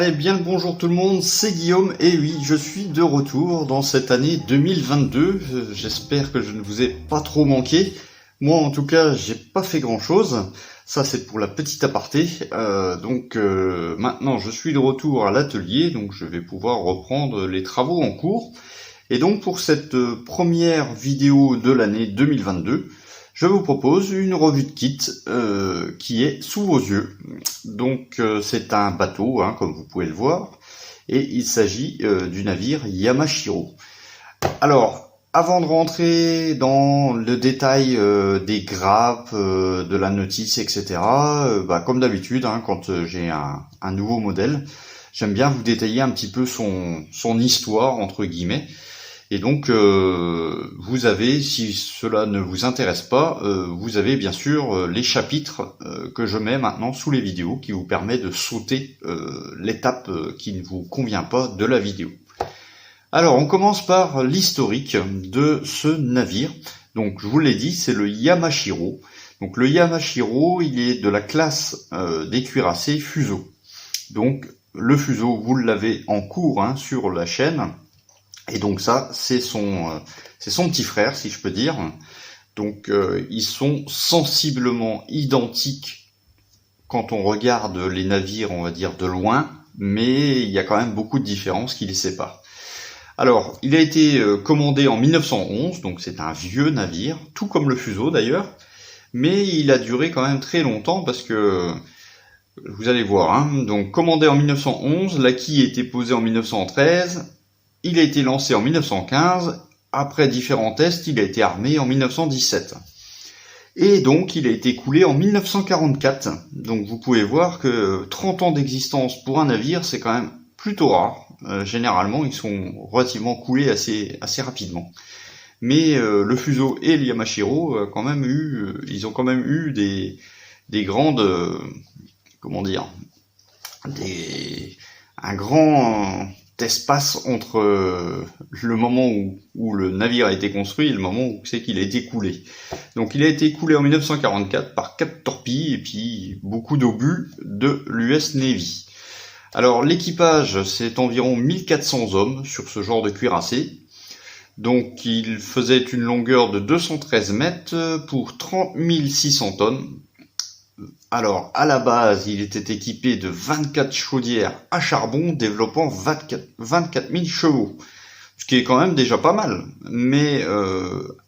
Allez, bien le bonjour tout le monde, c'est Guillaume, et oui, je suis de retour dans cette année 2022, j'espère que je ne vous ai pas trop manqué. Moi en tout cas, j'ai pas fait grand chose, ça c'est pour la petite aparté, maintenant je suis de retour à l'atelier, donc je vais pouvoir reprendre les travaux en cours. Et donc pour cette première vidéo de l'année 2022, je vous propose une revue de kit qui est sous vos yeux. Donc c'est un bateau, comme vous pouvez le voir, et il s'agit du navire Yamashiro. Alors, avant de rentrer dans le détail des grappes, de la notice, etc., comme d'habitude, quand j'ai un nouveau modèle, j'aime bien vous détailler un petit peu son histoire, entre guillemets. Et donc, vous avez, si cela ne vous intéresse pas, vous avez bien sûr les chapitres que je mets maintenant sous les vidéos qui vous permet de sauter l'étape qui ne vous convient pas de la vidéo. Alors, on commence par l'historique de ce navire. Donc, je vous l'ai dit, c'est le Yamashiro. Donc, le Yamashiro, il est de la classe des cuirassés Fuso. Donc, le Fuso, vous l'avez en cours sur la chaîne. Et donc ça, c'est son petit frère, si je peux dire. Donc ils sont sensiblement identiques quand on regarde les navires, on va dire, de loin, mais il y a quand même beaucoup de différences qui les séparent. Alors, il a été commandé en 1911, donc c'est un vieux navire, tout comme le Fuso d'ailleurs, mais il a duré quand même très longtemps parce que, vous allez voir, donc commandé en 1911, la quille a été posée en 1913, il a été lancé en 1915, après différents tests, il a été armé en 1917. Et donc, il a été coulé en 1944. Donc, vous pouvez voir que 30 ans d'existence pour un navire, c'est quand même plutôt rare. Généralement, ils sont relativement coulés assez rapidement. Mais le Fuso et le Yamashiro, ils ont quand même eu des grandes... un grand... espace entre le moment où le navire a été construit et le moment où c'est qu'il a été coulé. Donc il a été coulé en 1944 par 4 torpilles et puis beaucoup d'obus de l'US Navy. Alors l'équipage, c'est environ 1400 hommes sur ce genre de cuirassé. Donc il faisait une longueur de 213 mètres pour 30 600 tonnes. Alors, à la base, il était équipé de 24 chaudières à charbon développant 24 000 chevaux, ce qui est quand même déjà pas mal. Mais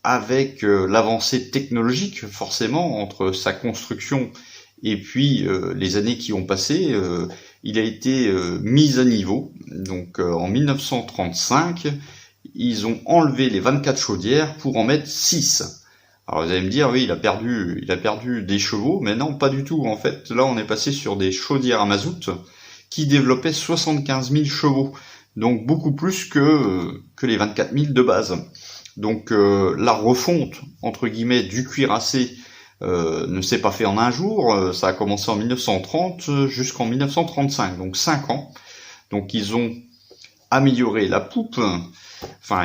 avec l'avancée technologique, forcément, entre sa construction et puis les années qui ont passé, il a été mis à niveau. Donc en 1935, ils ont enlevé les 24 chaudières pour en mettre 6. Alors vous allez me dire, oui, il a perdu des chevaux, mais non, pas du tout. En fait, là, on est passé sur des chaudières à mazout qui développaient 75 000 chevaux, donc beaucoup plus que les 24 000 de base. Donc la refonte, entre guillemets, du cuirassé ne s'est pas fait en un jour. Ça a commencé en 1930 jusqu'en 1935, donc 5 ans. Donc ils ont amélioré la poupe,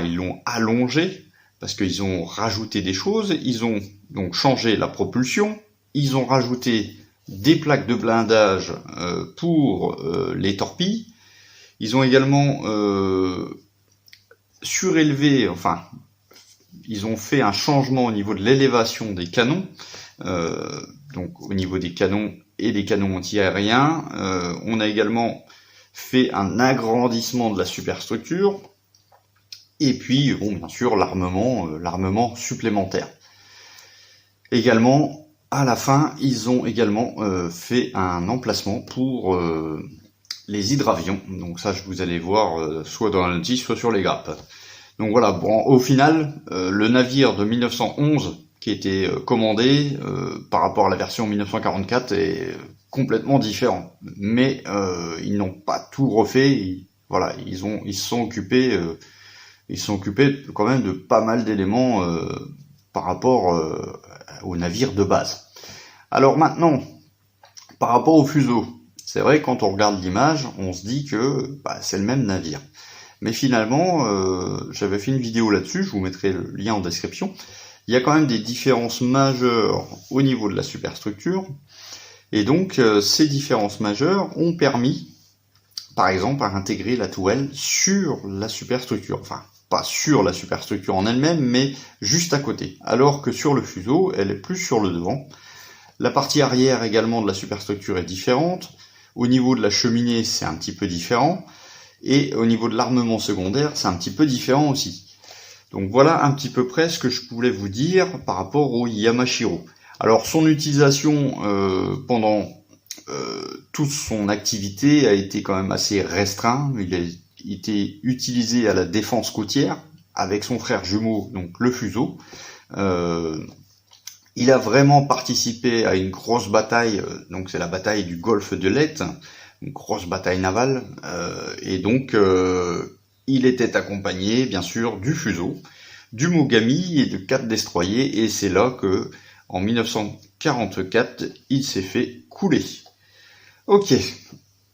ils l'ont allongée, parce qu'ils ont rajouté des choses, ils ont donc changé la propulsion, ils ont rajouté des plaques de blindage pour les torpilles, ils ont également surélevé, ils ont fait un changement au niveau de l'élévation des canons, donc au niveau des canons et des canons anti-aériens, on a également fait un agrandissement de la superstructure, et puis, bien sûr, l'armement supplémentaire. Également, à la fin, ils ont également fait un emplacement pour les hydravions. Donc ça, vous allez voir soit dans la notice, soit sur les grappes. Donc voilà, au final, le navire de 1911 qui était commandé par rapport à la version 1944 est complètement différent. Mais ils n'ont pas tout refait. Ils se sont occupés... Ils sont occupés quand même de pas mal d'éléments par rapport au navire de base. Alors maintenant, par rapport au Fuso, c'est vrai quand on regarde l'image, on se dit que c'est le même navire. Mais finalement, j'avais fait une vidéo là-dessus, je vous mettrai le lien en description. Il y a quand même des différences majeures au niveau de la superstructure. Et donc, ces différences majeures ont permis par exemple, à intégrer la tourelle sur la superstructure. Enfin, pas sur la superstructure en elle-même, mais juste à côté. Alors que sur le fuseau, elle est plus sur le devant. La partie arrière également de la superstructure est différente. Au niveau de la cheminée, c'est un petit peu différent. Et au niveau de l'armement secondaire, c'est un petit peu différent aussi. Donc voilà un petit peu près ce que je voulais vous dire par rapport au Yamashiro. Alors son utilisation pendant toute son activité a été quand même assez restreint. Il a été utilisé à la défense côtière avec son frère jumeau, donc le Fuso. Il a vraiment participé à une grosse bataille, donc c'est la bataille du golfe de Leyte, une grosse bataille navale, et donc il était accompagné bien sûr du Fuso, du Mogami et de 4 destroyers, et c'est là que en 1944 il s'est fait couler. Ok,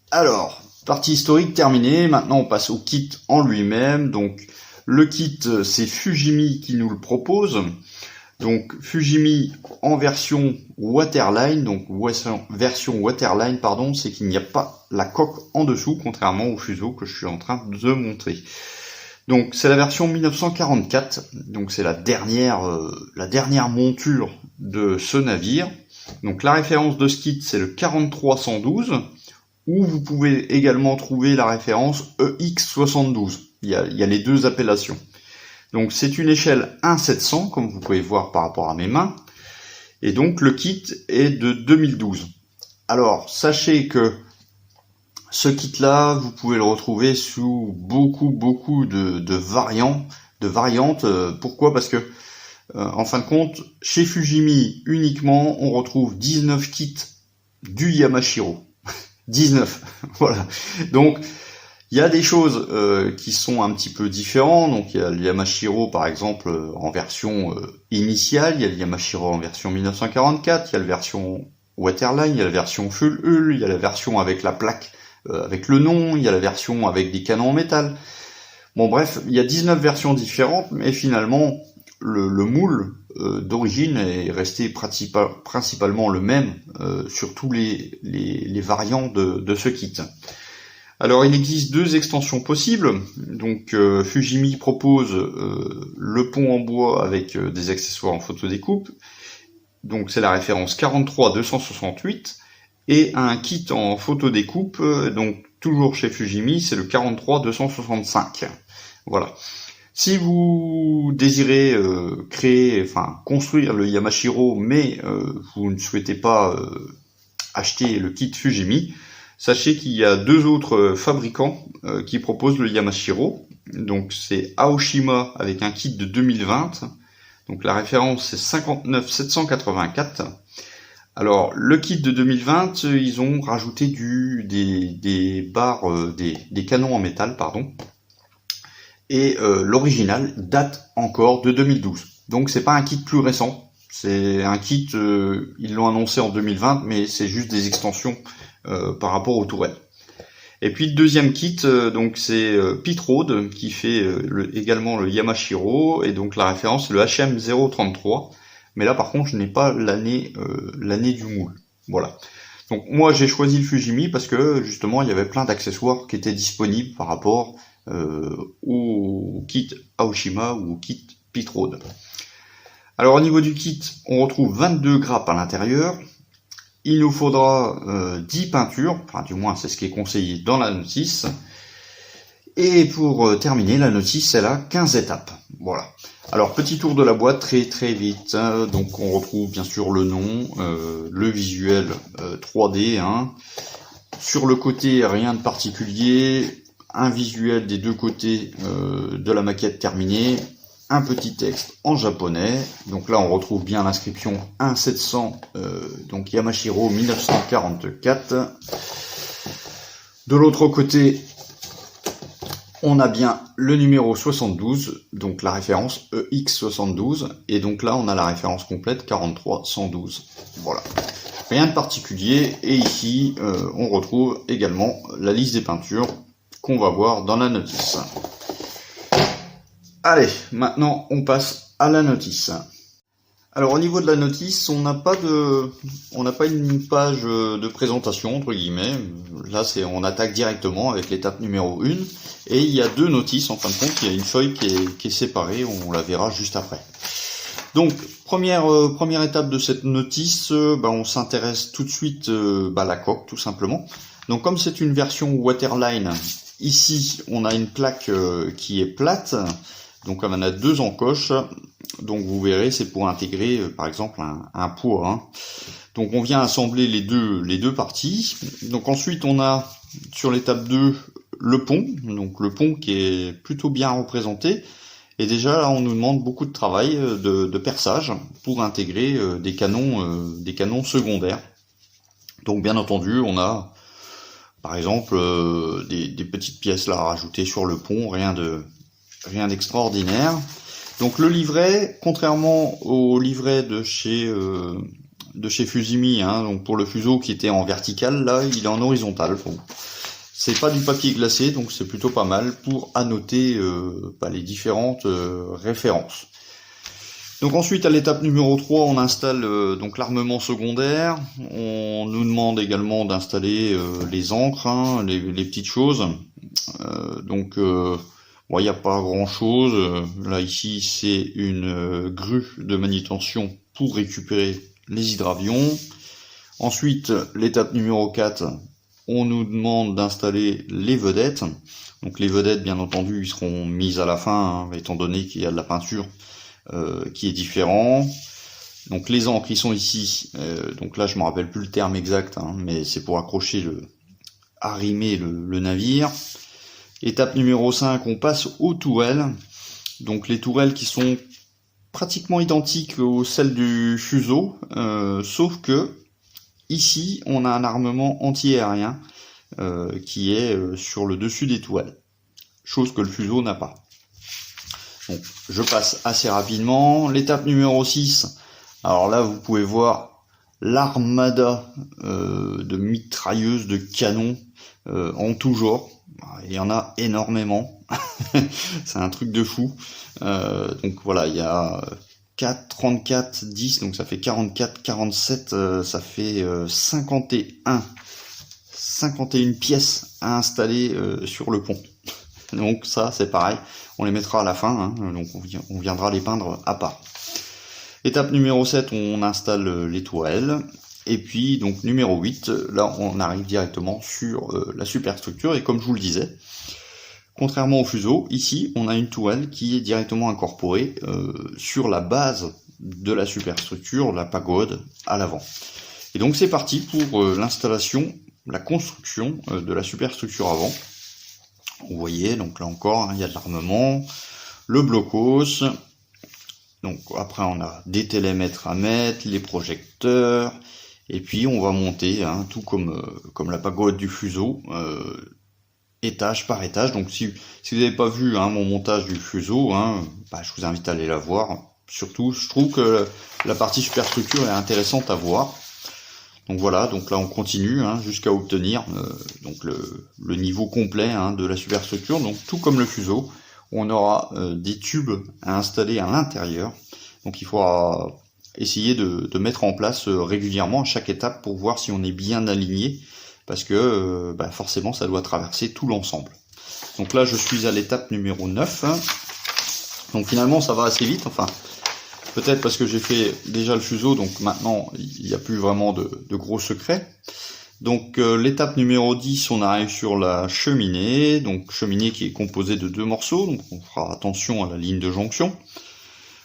alors partie historique terminée, maintenant on passe au kit en lui-même. Donc le kit, c'est Fujimi qui nous le propose. Donc Fujimi en version waterline, donc version waterline pardon, c'est qu'il n'y a pas la coque en dessous, contrairement au Fuso que je suis en train de montrer. Donc c'est la version 1944, donc c'est la dernière monture de ce navire. Donc la référence de ce kit, c'est le 4312, où vous pouvez également trouver la référence EX72. Il y a les deux appellations. Donc c'est une échelle 1/700, comme vous pouvez voir par rapport à mes mains. Et donc le kit est de 2012. Alors sachez que ce kit-là, vous pouvez le retrouver sous beaucoup de variantes. Pourquoi ? Parce que en fin de compte, chez Fujimi uniquement, on retrouve 19 kits du Yamashiro. 19, voilà. Donc il y a des choses qui sont un petit peu différentes. Donc il y a le Yamashiro par exemple en version initiale, il y a le Yamashiro en version 1944, il y a la version waterline, il y a la version full hull, il y a la version avec la plaque avec le nom, il y a la version avec des canons en métal. Bon bref, il y a 19 versions différentes, mais finalement le moule d'origine est resté principalement le même sur tous les variants de ce kit. Alors il existe deux extensions possibles. Donc Fujimi propose le pont en bois avec des accessoires en photodécoupe. Donc c'est la référence 43268. Et un kit en photodécoupe, donc toujours chez Fujimi, c'est le 43265. Voilà. Si vous désirez construire le Yamashiro, mais vous ne souhaitez pas acheter le kit Fujimi, sachez qu'il y a deux autres fabricants qui proposent le Yamashiro. Donc c'est Aoshima avec un kit de 2020. Donc la référence c'est 59784. Alors le kit de 2020, ils ont rajouté des barres, des canons en métal, pardon. Et l'original date encore de 2012. Donc c'est pas un kit plus récent. C'est un kit, ils l'ont annoncé en 2020, mais c'est juste des extensions par rapport aux tourelles. Et puis le deuxième kit, donc c'est Pitrode qui fait également le Yamashiro, et donc la référence c'est le HM033. Mais là par contre je n'ai pas l'année du moule. Voilà. Donc moi j'ai choisi le Fujimi parce que justement il y avait plein d'accessoires qui étaient disponibles par rapport au kit Aoshima ou au kit Pitrode. Alors au niveau du kit, on retrouve 22 grappes à l'intérieur. Il nous faudra 10 peintures, enfin du moins c'est ce qui est conseillé dans la notice. Et pour terminer, la notice elle a 15 étapes. Voilà. Alors petit tour de la boîte très vite. Donc on retrouve bien sûr le nom, le visuel 3D. Sur le côté rien de particulier, un visuel des deux côtés de la maquette terminée, un petit texte en japonais. Donc là on retrouve bien l'inscription 1/700, donc Yamashiro 1944. De l'autre côté, on a bien le numéro 72, donc la référence EX72, et donc là on a la référence complète 43112. Voilà. Rien de particulier, et ici on retrouve également la liste des peintures qu'on va voir dans la notice. Allez, maintenant on passe à la notice. Alors au niveau de la notice, on n'a pas une page de présentation entre guillemets. Là, on attaque directement avec l'étape numéro 1 et il y a 2 notices en fin de compte. Il y a une feuille qui est séparée, on la verra juste après. Donc première étape de cette notice, on s'intéresse tout de suite à la coque tout simplement. Donc comme c'est une version waterline, ici on a une plaque qui est plate. Donc on en a 2 encoches. Donc vous verrez, c'est pour intégrer par exemple un poids. Hein. Donc on vient assembler les deux parties. Donc ensuite on a sur l'étape 2 le pont. Donc le pont qui est plutôt bien représenté. Et déjà là on nous demande beaucoup de travail de perçage pour intégrer des canons secondaires. Donc bien entendu on a par exemple des petites pièces là à rajouter sur le pont, rien d'extraordinaire. Donc le livret, contrairement au livret de chez Fusimi, hein, donc pour le fuseau qui était en vertical, là il est en horizontal. Bon. C'est pas du papier glacé, donc c'est plutôt pas mal pour annoter les différentes références. Donc ensuite à l'étape numéro 3, on installe donc l'armement secondaire. On nous demande également d'installer les encres, hein, les petites choses. Il n'y a pas grand chose. Là ici c'est une grue de manutention pour récupérer les hydravions. Ensuite l'étape numéro 4, on nous demande d'installer les vedettes. Donc les vedettes bien entendu ils seront mises à la fin, hein, étant donné qu'il y a de la peinture qui est différent. Donc les encres ils sont ici. Donc là je me rappelle plus le terme exact, hein, mais c'est pour arrimer le navire. Étape numéro 5, on passe aux tourelles. Donc les tourelles qui sont pratiquement identiques aux celles du fuseau, sauf que ici on a un armement anti-aérien qui est sur le dessus des tourelles, chose que le fuseau n'a pas. Donc je passe assez rapidement. L'étape numéro 6, alors là vous pouvez voir l'armada de mitrailleuses, de canons en tout genre. Il y en a énormément, c'est un truc de fou. Donc voilà, il y a 4, 34, 10, donc ça fait 44, 47, ça fait 51 pièces à installer sur le pont. Donc ça c'est pareil, on les mettra à la fin, hein, donc on viendra les peindre à part. Étape numéro 7, on installe les tourelles. Et puis donc numéro 8, là on arrive directement sur la superstructure, et comme je vous le disais, contrairement au fuseau, ici on a une tourelle qui est directement incorporée sur la base de la superstructure, la pagode à l'avant. Et donc c'est parti pour l'installation, la construction de la superstructure avant. Vous voyez, donc là encore, hein, il y a de l'armement, le blocos, donc après on a des télémètres à mettre, les projecteurs. Et puis on va monter, hein, tout comme la pagode du fuseau, étage par étage. Donc si vous n'avez pas vu mon montage du fuseau, je vous invite à aller la voir. Surtout, je trouve que la partie superstructure est intéressante à voir. Donc voilà, donc là on continue jusqu'à obtenir donc le niveau complet de la superstructure. Donc tout comme le fuseau, on aura des tubes à installer à l'intérieur. Donc il faudra essayer de mettre en place régulièrement à chaque étape pour voir si on est bien aligné, parce que forcément ça doit traverser tout l'ensemble. Donc là je suis à l'étape numéro 9. Donc finalement ça va assez vite, enfin peut-être parce que j'ai fait déjà le fuseau, donc maintenant il n'y a plus vraiment de gros secrets. Donc l'étape numéro 10, on arrive sur la cheminée, donc cheminée qui est composée de 2 morceaux, donc on fera attention à la ligne de jonction.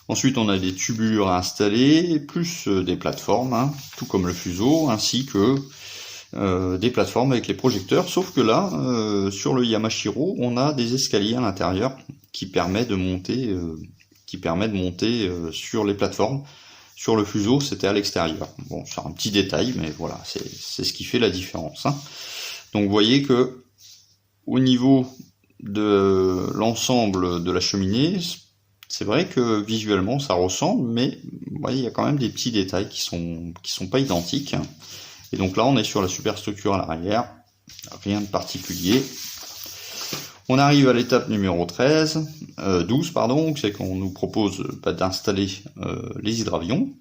Ensuite, on a des tubulures à installer, plus des plateformes, tout comme le fuseau, ainsi que des plateformes avec les projecteurs. Sauf que là, sur le Yamashiro, on a des escaliers à l'intérieur qui permettent de monter, sur les plateformes. Sur le fuseau, c'était à l'extérieur. Bon, c'est un petit détail, mais voilà, c'est ce qui fait la différence. Donc, vous voyez que au niveau de l'ensemble de la cheminée, c'est vrai que visuellement ça ressemble, mais il y a quand même des petits détails qui sont pas identiques. Et donc là on est sur la superstructure à l'arrière, rien de particulier. On arrive à l'étape numéro 12, pardon, c'est qu'on nous propose d'installer les hydravions.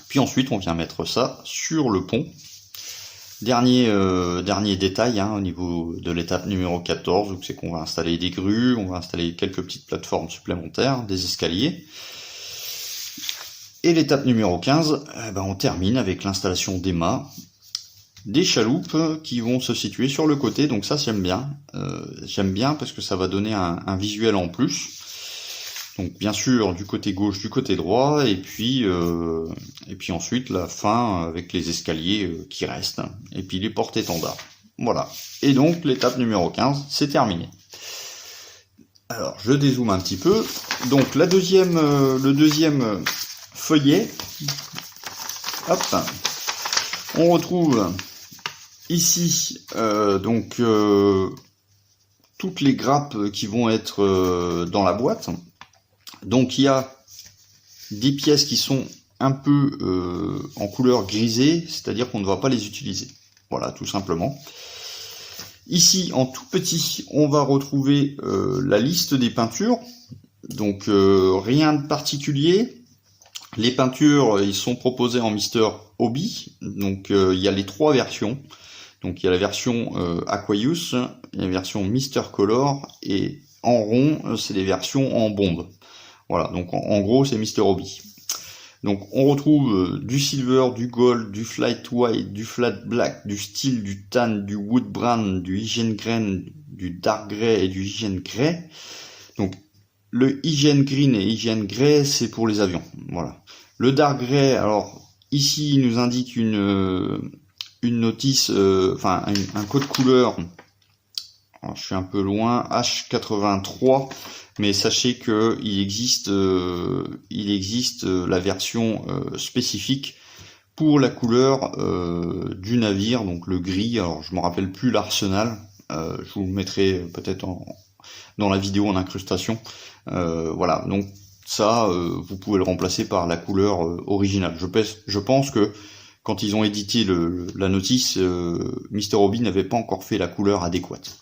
Puis ensuite, on vient mettre ça sur le pont. Dernier détail au niveau de l'étape numéro 14, c'est qu'on va installer des grues, on va installer quelques petites plateformes supplémentaires, des escaliers. Et l'étape numéro 15, on termine avec l'installation des mâts, des chaloupes qui vont se situer sur le côté, donc ça j'aime bien parce que ça va donner un visuel en plus. Donc bien sûr du côté gauche, du côté droit, et puis ensuite la fin avec les escaliers qui restent, et puis les porte-étendards. Voilà. Et donc l'étape numéro 15, c'est terminé. Alors je dézoome un petit peu. Donc le deuxième feuillet, hop, on retrouve ici toutes les grappes qui vont être dans la boîte. Donc il y a des pièces qui sont un peu en couleur grisée, c'est-à-dire qu'on ne va pas les utiliser. Voilà, tout simplement. Ici, en tout petit, on va retrouver la liste des peintures. Donc rien de particulier. Les peintures, ils sont proposées en Mr. Hobby. Donc il y a les 3 versions. Donc il y a la version Aquarius, il y a la version Mr. Color, et en rond, c'est les versions en bombe. Voilà, donc en gros, c'est Mr. Hobby. Donc on retrouve du silver, du gold, du flight white, du flat black, du steel, du tan, du wood brown, du hygiene green, du dark grey et du hygiene grey. Donc le hygiene green et hygiene grey, c'est pour les avions. Voilà. Le dark grey, alors ici il nous indique une notice, un code couleur. Alors, je suis un peu loin, H83, mais sachez que il existe la version spécifique pour la couleur du navire, donc le gris. Alors je me rappelle plus l'arsenal, je vous le mettrai peut-être dans la vidéo en incrustation. Voilà, donc ça vous pouvez le remplacer par la couleur originale. Je pense que quand ils ont édité la notice, Mr. Hobby n'avait pas encore fait la couleur adéquate.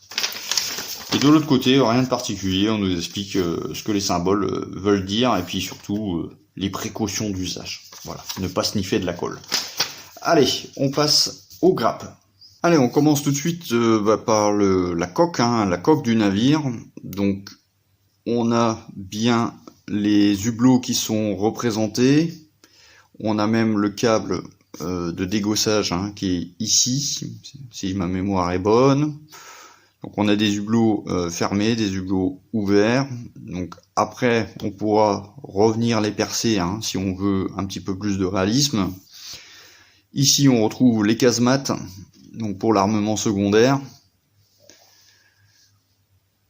Et de l'autre côté, rien de particulier, on nous explique ce que les symboles veulent dire, et puis surtout les précautions d'usage. Voilà, ne pas sniffer de la colle. Allez, on passe aux grappes. Allez, on commence tout de suite par la coque, la coque du navire. Donc, on a bien les hublots qui sont représentés. On a même le câble de dégossage qui est ici, si ma mémoire est bonne. Donc on a des hublots fermés, des hublots ouverts. Donc après, on pourra revenir les percer si on veut un petit peu plus de réalisme. Ici, on retrouve les casemates, donc pour l'armement secondaire.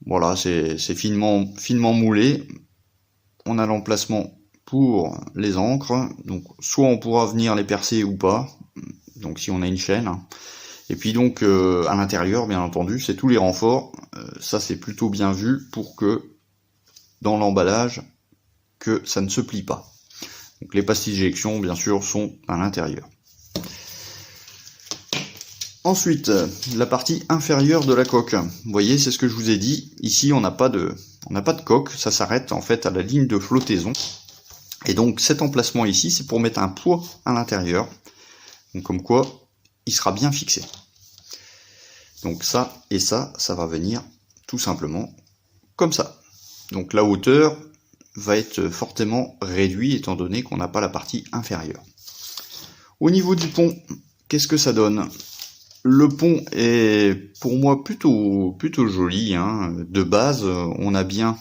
Voilà, c'est finement moulé. On a l'emplacement pour les ancres. Donc soit on pourra venir les percer ou pas. Donc si on a une chaîne. Et puis donc à l'intérieur, bien entendu, c'est tous les renforts. Ça c'est plutôt bien vu pour que dans l'emballage, que ça ne se plie pas. Donc les pastilles d'éjection, bien sûr, sont à l'intérieur. Ensuite, la partie inférieure de la coque. Vous voyez, c'est ce que je vous ai dit. Ici, on n'a pas de coque. Ça s'arrête en fait à la ligne de flottaison. Et donc cet emplacement ici, c'est pour mettre un poids à l'intérieur. Donc comme quoi, il sera bien fixé. Donc ça et ça va venir tout simplement comme ça. Donc la hauteur va être fortement réduite étant donné qu'on n'a pas la partie inférieure. Au niveau du pont, qu'est-ce que ça donne? Le pont est pour moi plutôt joli. De base, on a bien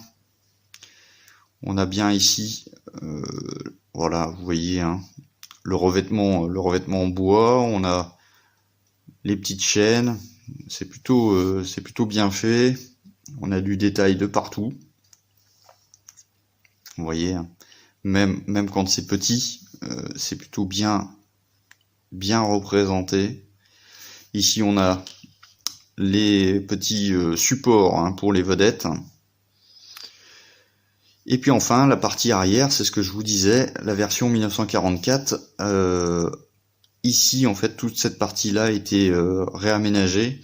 ici, voilà, vous voyez, le revêtement en bois. On a les petites chaînes. C'est plutôt bien fait. On a du détail de partout. Vous voyez, même quand c'est petit, c'est plutôt bien représenté. Ici, on a les petits supports pour les vedettes. Et puis enfin, la partie arrière, c'est ce que je vous disais, la version 1944. Ici, en fait, toute cette partie-là a été réaménagée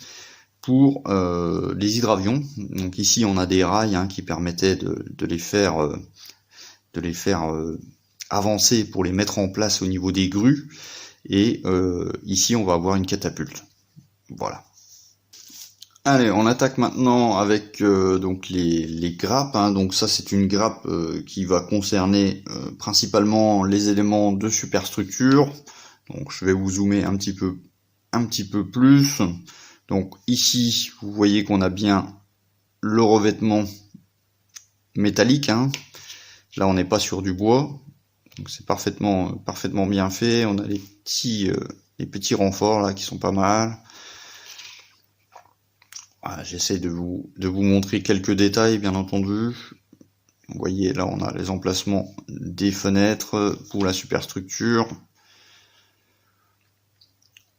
pour les hydravions. Donc ici on a des rails qui permettaient de les faire avancer pour les mettre en place au niveau des grues. Et ici on va avoir une catapulte. Voilà. Allez, on attaque maintenant avec donc les grappes. Donc ça c'est une grappe qui va concerner principalement les éléments de superstructure. Donc je vais vous zoomer un petit peu plus. Donc ici vous voyez qu'on a bien le revêtement métallique. Là on n'est pas sur du bois. Donc c'est parfaitement bien fait. On a les petits renforts là qui sont pas mal. Voilà, j'essaie de vous montrer quelques détails, bien entendu. Vous voyez, là, on a les emplacements des fenêtres pour la superstructure.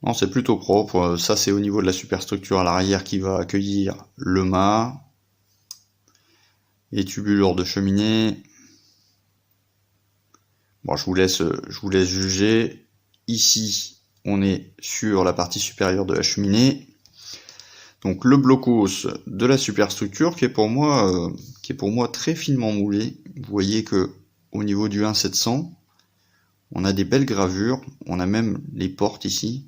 Non, c'est plutôt propre. Ça, c'est au niveau de la superstructure à l'arrière qui va accueillir le mât. Les tubulures de cheminée. Bon, je vous laisse juger. Ici, on est sur la partie supérieure de la cheminée. Donc le blocos de la superstructure qui est pour moi très finement moulé. Vous voyez que au niveau du 1.700, on a des belles gravures, on a même les portes ici.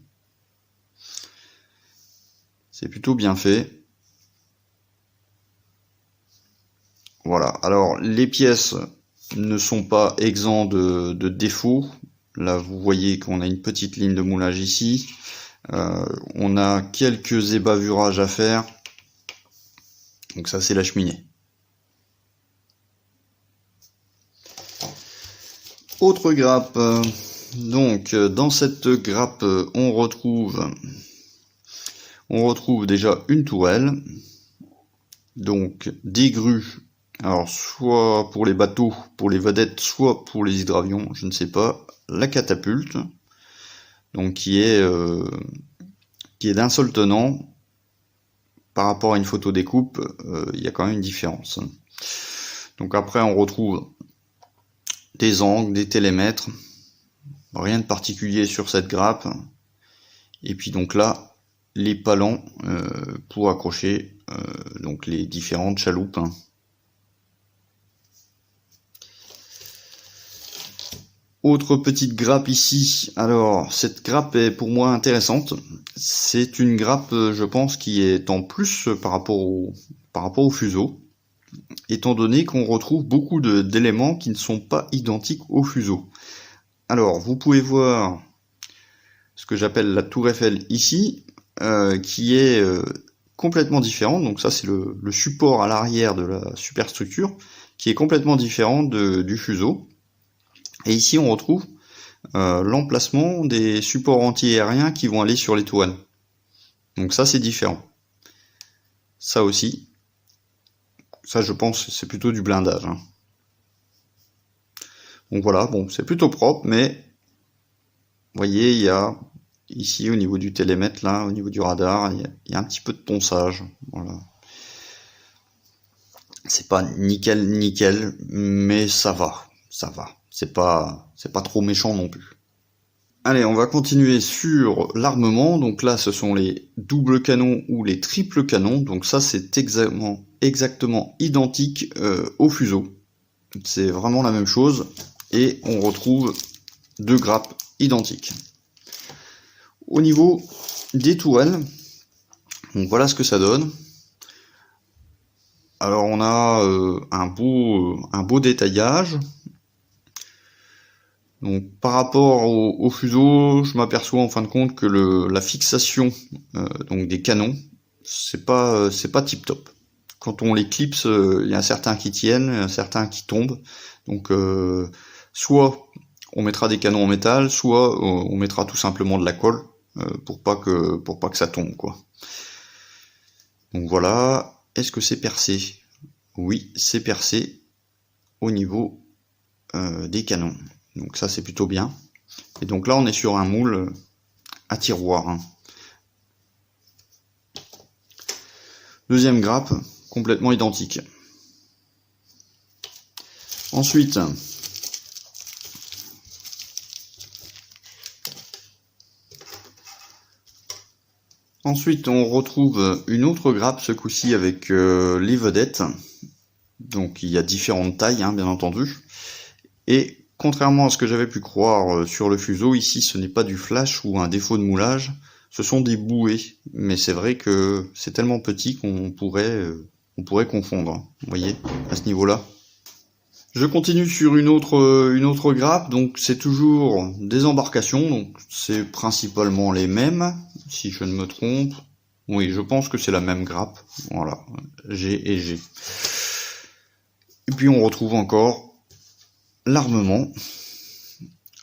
C'est plutôt bien fait. Voilà, alors les pièces ne sont pas exempts de défauts. Là vous voyez qu'on a une petite ligne de moulage ici. On a quelques ébavurages à faire. Donc ça c'est la cheminée. Autre grappe. Donc dans cette grappe on retrouve déjà une tourelle. Donc des grues. Alors soit pour les bateaux, pour les vedettes, soit pour les hydravions, je ne sais pas. La catapulte. Donc qui est d'un seul tenant. Par rapport à une photo découpe, il y a quand même une différence. Donc après on retrouve des angles, des télémètres, rien de particulier sur cette grappe. Et puis donc là, les palans pour accrocher donc les différentes chaloupes. Autre petite grappe ici. Alors cette grappe est pour moi intéressante. C'est une grappe, je pense, qui est en plus par rapport au fuseau, étant donné qu'on retrouve beaucoup d'éléments qui ne sont pas identiques au fuseau. Alors vous pouvez voir ce que j'appelle la tour Eiffel ici, qui est complètement différente. Donc ça c'est le support à l'arrière de la superstructure, qui est complètement différent du fuseau. Et ici on retrouve l'emplacement des supports anti-aériens qui vont aller sur les tourelles. Donc ça c'est différent. Ça aussi, ça je pense c'est plutôt du blindage. Donc voilà, bon c'est plutôt propre, mais vous voyez il y a ici au niveau du télémètre, là, au niveau du radar, il y a un petit peu de ponçage. Voilà. C'est pas nickel, mais ça va. C'est pas trop méchant non plus. Allez, on va continuer sur l'armement. Donc là, ce sont les doubles canons ou les triples canons. Donc ça, c'est exactement identique au fuseau. C'est vraiment la même chose. Et on retrouve deux grappes identiques. Au niveau des tourelles, donc voilà ce que ça donne. Alors on a un beau détaillage. Donc par rapport au fuseau, je m'aperçois en fin de compte que la fixation donc des canons, c'est pas tip top. Quand on les clipse, il y a certains qui tiennent, certains qui tombent. Donc soit on mettra des canons en métal, soit on mettra tout simplement de la colle pour pas que ça tombe quoi. Donc voilà, est-ce que c'est percé? Oui, c'est percé au niveau des canons. Donc ça c'est plutôt bien. Et donc là on est sur un moule à tiroir. Deuxième grappe, complètement identique. Ensuite, Ensuite, on retrouve une autre grappe, ce coup-ci avec les vedettes. Donc il y a différentes tailles, hein, bien entendu. Et contrairement à ce que j'avais pu croire sur le fuseau, ici ce n'est pas du flash ou un défaut de moulage, ce sont des bouées. Mais c'est vrai que c'est tellement petit qu'on pourrait confondre, vous voyez, à ce niveau-là. Je continue sur une autre grappe, donc c'est toujours des embarcations, donc c'est principalement les mêmes, si je ne me trompe. Oui, je pense que c'est la même grappe, voilà, G et G. Et puis on retrouve encore l'armement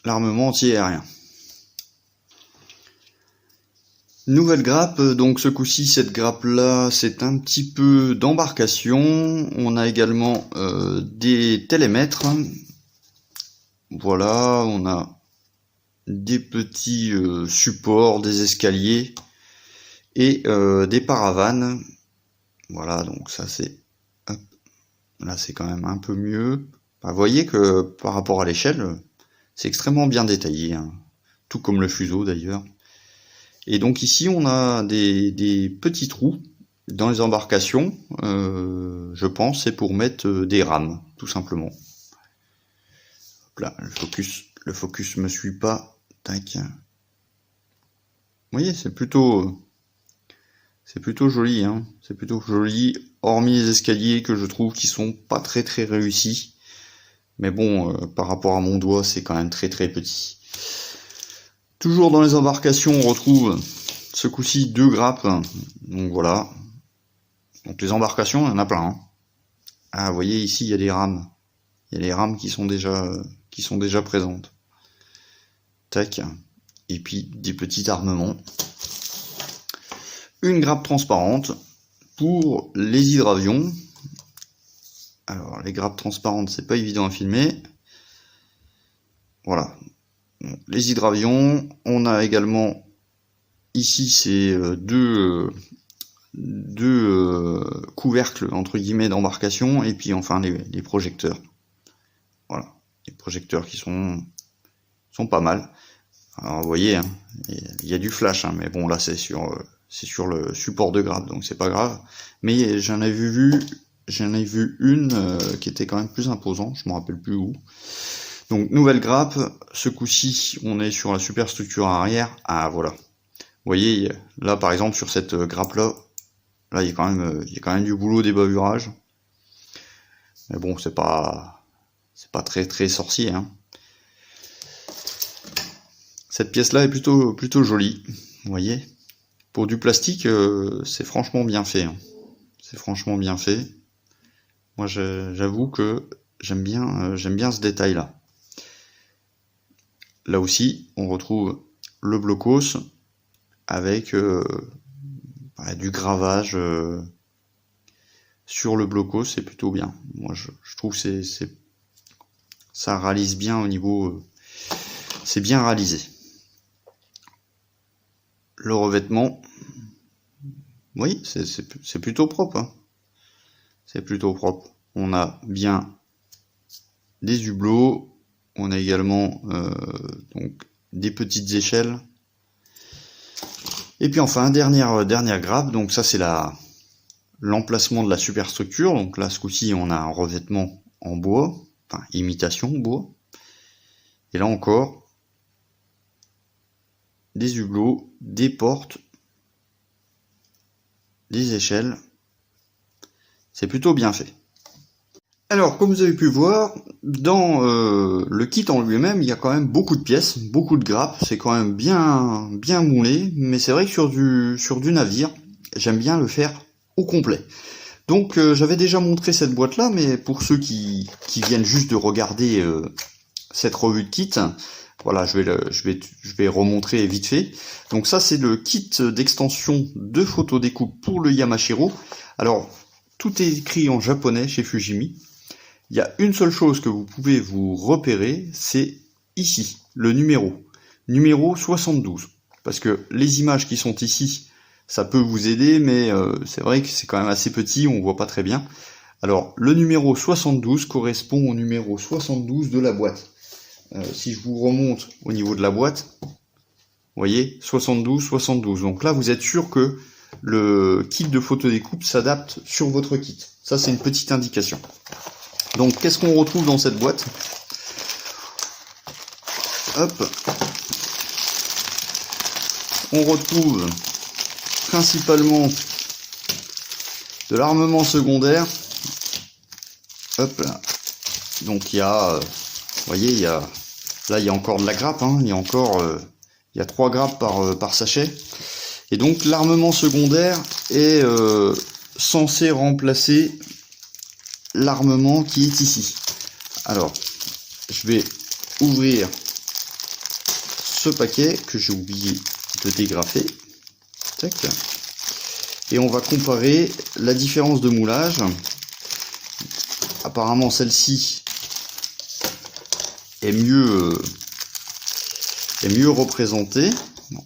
anti-aérien. Nouvelle grappe, donc ce coup-ci, cette grappe-là, c'est un petit peu d'embarcation. On a également des télémètres. Voilà, on a des petits supports, des escaliers et des paravanes. Voilà, donc ça c'est... Là c'est quand même un peu mieux. Vous voyez que par rapport à l'échelle, c'est extrêmement bien détaillé, hein. Tout comme le fuseau d'ailleurs. Et donc ici on a des petits trous dans les embarcations, je pense c'est pour mettre des rames, tout simplement. Hop là, le focus me suit pas, tac. Vous voyez, c'est plutôt joli, hein. C'est plutôt joli, hormis les escaliers que je trouve qui sont pas très réussis. Mais bon, par rapport à mon doigt, c'est quand même très petit. Toujours dans les embarcations, on retrouve ce coup-ci 2 grappes. Donc voilà. Donc les embarcations, il y en a plein, hein. Ah, vous voyez ici, il y a des rames. Il y a les rames qui sont déjà présentes. Tac. Et puis des petits armements. Une grappe transparente pour les hydravions. Alors les grappes transparentes, c'est pas évident à filmer. Voilà. Les hydravions, on a également ici c'est deux couvercles entre guillemets d'embarcation et puis enfin les projecteurs. Voilà, les projecteurs qui sont pas mal. Alors vous voyez, hein, il y a du flash, hein, mais bon là c'est sur le support de grappe, donc c'est pas grave. Mais j'en ai vu une qui était quand même plus imposante, je me rappelle plus où. Donc nouvelle grappe, ce coup-ci on est sur la superstructure arrière. Ah voilà. Vous voyez, là par exemple sur cette grappe là, il y a quand même du boulot, des bavurages. Mais bon, c'est pas très sorcier, hein. Cette pièce là est plutôt jolie, vous voyez. Pour du plastique, c'est franchement bien fait, hein. C'est franchement bien fait. Moi j'avoue que j'aime bien ce détail là. Là aussi, on retrouve le blocos avec du gravage sur le blocos, c'est plutôt bien. Moi, je trouve que ça réalise bien au niveau... c'est bien réalisé. Le revêtement, oui, c'est plutôt propre, hein. C'est plutôt propre. On a bien des hublots. On a également donc des petites échelles. Et puis enfin, dernière grappe. Donc ça c'est l'emplacement de la superstructure. Donc là ce coup-ci on a un revêtement en bois, enfin imitation bois. Et là encore, des hublots, des portes, des échelles. C'est plutôt bien fait. Alors, comme vous avez pu voir, dans le kit en lui-même, il y a quand même beaucoup de pièces, beaucoup de grappes, c'est quand même bien moulé, mais c'est vrai que sur du navire, j'aime bien le faire au complet. Donc j'avais déjà montré cette boîte-là, mais pour ceux qui viennent juste de regarder cette revue de kit, voilà, je vais remontrer vite fait. Donc ça, c'est le kit d'extension de photodécoupe pour le Yamashiro. Alors, tout est écrit en japonais chez Fujimi. Il y a une seule chose que vous pouvez vous repérer, c'est ici, le numéro 72. Parce que les images qui sont ici, ça peut vous aider, mais c'est vrai que c'est quand même assez petit, on voit pas très bien. Alors, le numéro 72 correspond au numéro 72 de la boîte. Si je vous remonte au niveau de la boîte, voyez, 72, 72. Donc là, vous êtes sûr que le kit de photodécoupe s'adapte sur votre kit. Ça, c'est une petite indication. Donc, qu'est-ce qu'on retrouve dans cette boîte? Hop. On retrouve principalement de l'armement secondaire. Hop là. Donc il y a, vous voyez, là il y a encore de la grappe, hein. Il y a 3 grappes par sachet. Et donc l'armement secondaire est censé remplacer l'armement qui est ici. Alors, je vais ouvrir ce paquet que j'ai oublié de dégrafer. Tac. Et on va comparer la différence de moulage. Apparemment celle-ci est mieux représentée.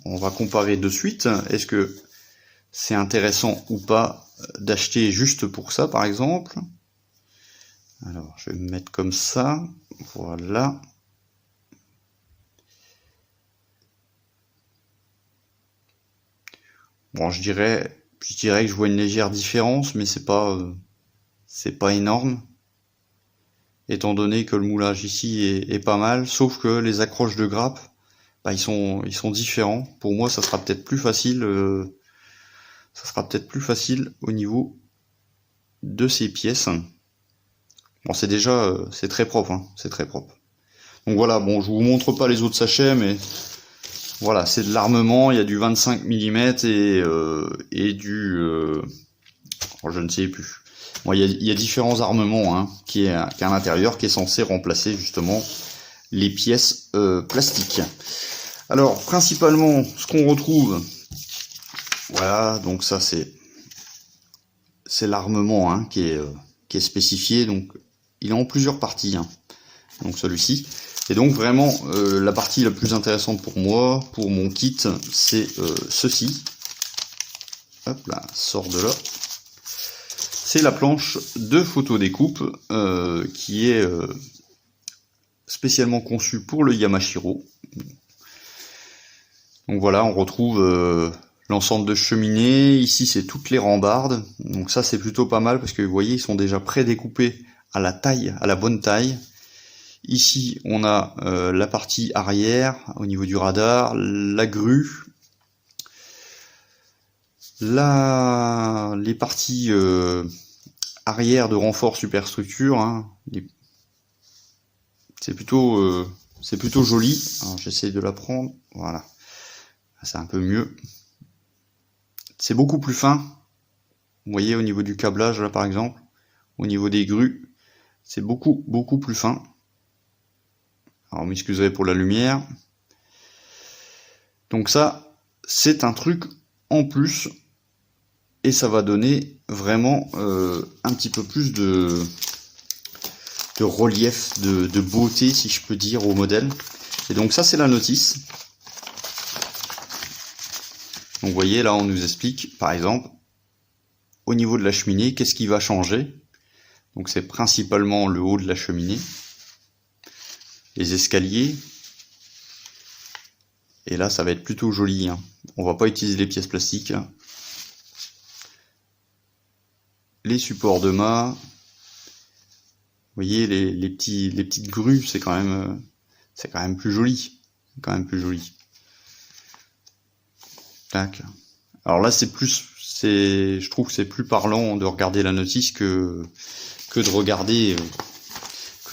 On va comparer de suite. Est-ce que c'est intéressant ou pas d'acheter juste pour ça, par exemple? Alors, je vais me mettre comme ça. Voilà. Bon, je dirais que je vois une légère différence, mais c'est pas énorme, étant donné que le moulage ici est pas mal, sauf que les accroches de grappe, bah, ils sont différents. Pour moi, ça sera peut-être plus facile. Au niveau de ces pièces. Bon, c'est très propre, hein, c'est très propre. Donc voilà, bon, je vous montre pas les autres sachets, mais voilà, c'est de l'armement, il y a du 25 mm et du... je ne sais plus. Bon, il y a différents armements hein, qui est à l'intérieur, qui est censé remplacer justement les pièces plastiques. Alors, principalement, ce qu'on retrouve... Voilà, donc ça c'est l'armement hein, qui est spécifié, donc il est en plusieurs parties, hein, donc celui-ci. Et donc vraiment, la partie la plus intéressante pour moi, pour mon kit, c'est ceci. Hop là, sort de là. C'est la planche de photodécoupe qui est spécialement conçue pour le Yamashiro. Donc voilà, on retrouve l'ensemble de cheminée. Ici, c'est toutes les rambardes. Donc ça, c'est plutôt pas mal parce que vous voyez, ils sont déjà pré-découpés à la taille, à la bonne taille. Ici, on a la partie arrière au niveau du radar, la grue, les parties arrière de renfort superstructure. Hein, c'est plutôt joli. Alors j'essaie de la prendre. Voilà, c'est un peu mieux. C'est beaucoup plus fin. Vous voyez au niveau du câblage là par exemple, au niveau des grues, c'est beaucoup plus fin. Alors, m'excuserez pour la lumière. Donc ça, c'est un truc en plus. Et ça va donner vraiment un petit peu plus de relief, de beauté, si je peux dire, au modèle. Et donc ça, c'est la notice. Donc vous voyez, là, on nous explique, par exemple, au niveau de la cheminée, qu'est-ce qui va changer. Donc c'est principalement le haut de la cheminée. Les escaliers, et là ça va être plutôt joli, hein. On va pas utiliser les pièces plastiques, hein. Les supports de mât, vous voyez les petites grues, c'est quand même plus joli, Tac. Alors là je trouve que c'est plus parlant de regarder la notice que de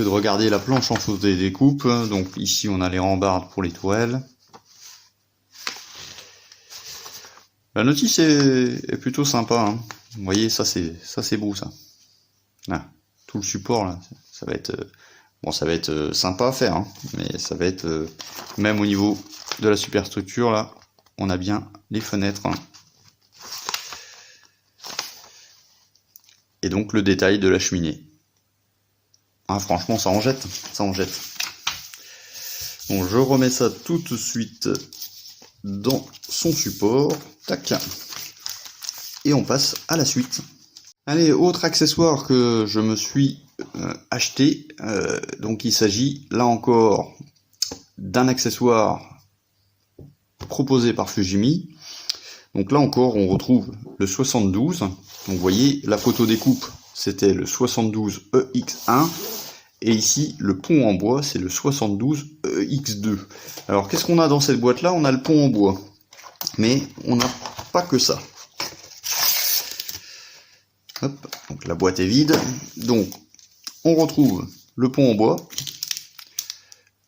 regarder la planche en photodécoupe. Donc ici on a les rambardes pour les tourelles. La notice est plutôt sympa, hein. Vous voyez, ça c'est beau ça. Là, tout le support là, ça va être sympa à faire, hein, mais ça va être même au niveau de la superstructure là, on a bien les fenêtres, hein. Et donc le détail de la cheminée. Ah, franchement, ça en jette. Bon, je remets ça tout de suite dans son support. Tac. Et on passe à la suite. Allez, autre accessoire que je me suis acheté. Donc il s'agit là encore d'un accessoire proposé par Fujimi. Donc là encore, on retrouve le 72. Donc vous voyez, la photo découpe, c'était le 72 EX1. Et ici, le pont en bois, c'est le 72 EX2. Alors, qu'est-ce qu'on a dans cette boîte-là? On a le pont en bois. Mais on n'a pas que ça. Hop, donc la boîte est vide. Donc, on retrouve le pont en bois.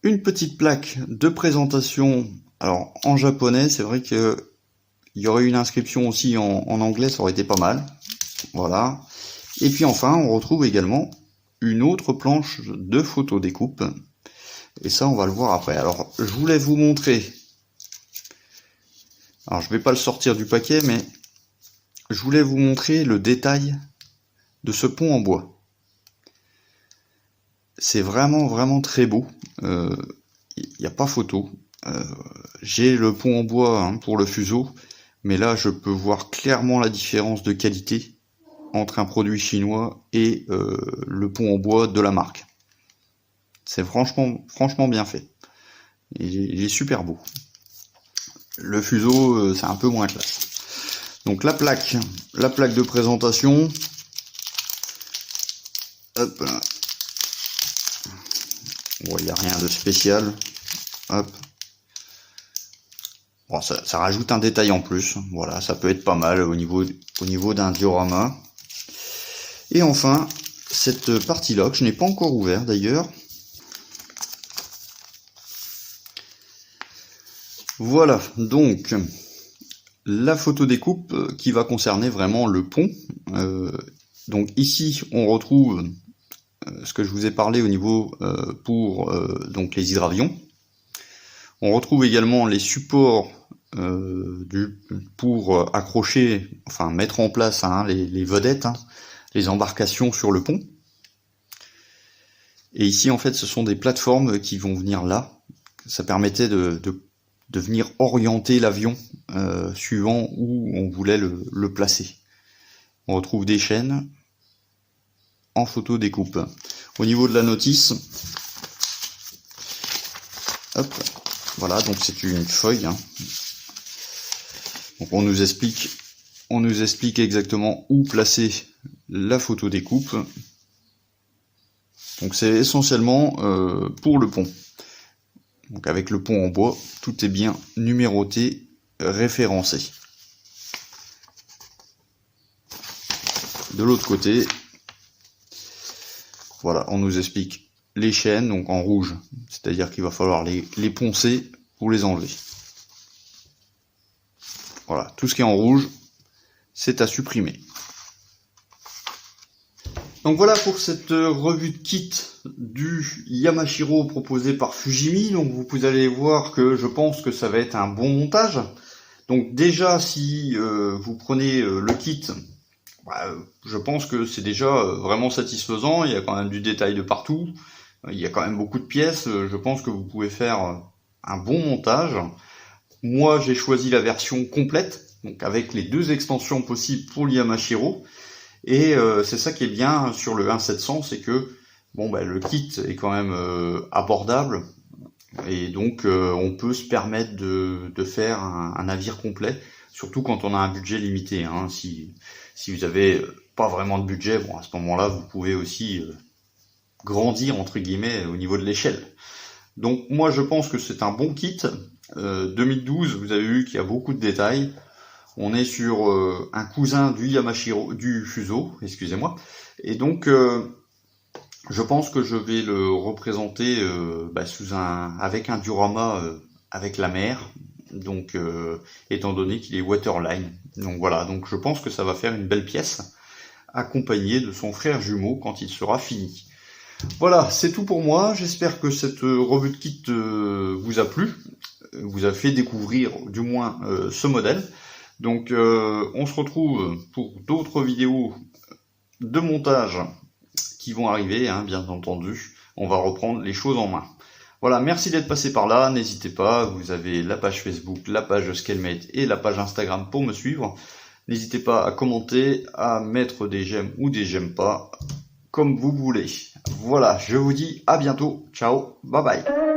Une petite plaque de présentation. Alors, en japonais, c'est vrai que il y aurait une inscription aussi en anglais, ça aurait été pas mal. Voilà. Et puis enfin, on retrouve également une autre planche de photo découpe. Et ça, on va le voir après. Alors, je voulais vous montrer. Alors, je vais pas le sortir du paquet, mais je voulais vous montrer le détail de ce pont en bois. C'est vraiment très beau. Il n'y a pas photo. J'ai le pont en bois pour le fuseau, mais là, je peux voir clairement la différence de qualité entre un produit chinois et le pont en bois de la marque. C'est franchement bien fait. Il est super beau. Le fuseau, c'est un peu moins classe. Donc la plaque de présentation. Hop là. Bon, il n'y a rien de spécial. Hop. Bon, ça rajoute un détail en plus. Voilà, ça peut être pas mal au niveau d'un diorama. Et enfin, cette partie-là, que je n'ai pas encore ouvert d'ailleurs. Voilà, donc la photo découpe qui va concerner vraiment le pont. Donc ici, on retrouve ce que je vous ai parlé au niveau pour donc les hydravions. On retrouve également les supports pour accrocher, enfin mettre en place les vedettes, les embarcations sur le pont. Et ici, en fait, ce sont des plateformes qui vont venir là. Ça permettait de venir orienter l'avion suivant où on voulait le placer. On retrouve des chaînes en photo découpe. Au niveau de la notice, hop, voilà, donc c'est une feuille. Donc on nous explique exactement où placer la photo découpe. Donc c'est essentiellement pour le pont. Donc avec le pont en bois, tout est bien numéroté, référencé. De l'autre côté, voilà, on nous explique les chaînes, donc en rouge, c'est-à-dire qu'il va falloir les poncer pour les enlever. Voilà, tout ce qui est en rouge, c'est à supprimer. Donc voilà pour cette revue de kit du Yamashiro proposé par Fujimi. Donc vous allez voir que je pense que ça va être un bon montage. Donc déjà, si vous prenez le kit, je pense que c'est déjà vraiment satisfaisant. Il y a quand même du détail de partout. Il y a quand même beaucoup de pièces. Je pense que vous pouvez faire un bon montage. Moi, j'ai choisi la version complète, donc avec les 2 extensions possibles pour le Yamashiro. Et c'est ça qui est bien sur le 1700, c'est que le kit est quand même abordable. Et donc on peut se permettre de faire un navire complet, surtout quand on a un budget limité. Si vous avez pas vraiment de budget, à ce moment-là, vous pouvez aussi grandir entre guillemets au niveau de l'échelle. Donc moi je pense que c'est un bon kit. 2012, vous avez vu qu'il y a beaucoup de détails. On est sur un cousin du Yamashiro, du Fuso, excusez-moi. Et donc je pense que je vais le représenter avec un diorama avec la mer. Donc étant donné qu'il est waterline. Donc voilà, donc je pense que ça va faire une belle pièce, accompagné de son frère jumeau quand il sera fini. Voilà, c'est tout pour moi. J'espère que cette revue de kit vous a plu, vous a fait découvrir du moins ce modèle. Donc on se retrouve pour d'autres vidéos de montage qui vont arriver, bien entendu. On va reprendre les choses en main. Voilà, merci d'être passé par là. N'hésitez pas, vous avez la page Facebook, la page Scalmate et la page Instagram pour me suivre. N'hésitez pas à commenter, à mettre des j'aime ou des j'aime pas, comme vous voulez. Voilà, je vous dis à bientôt. Ciao, bye bye.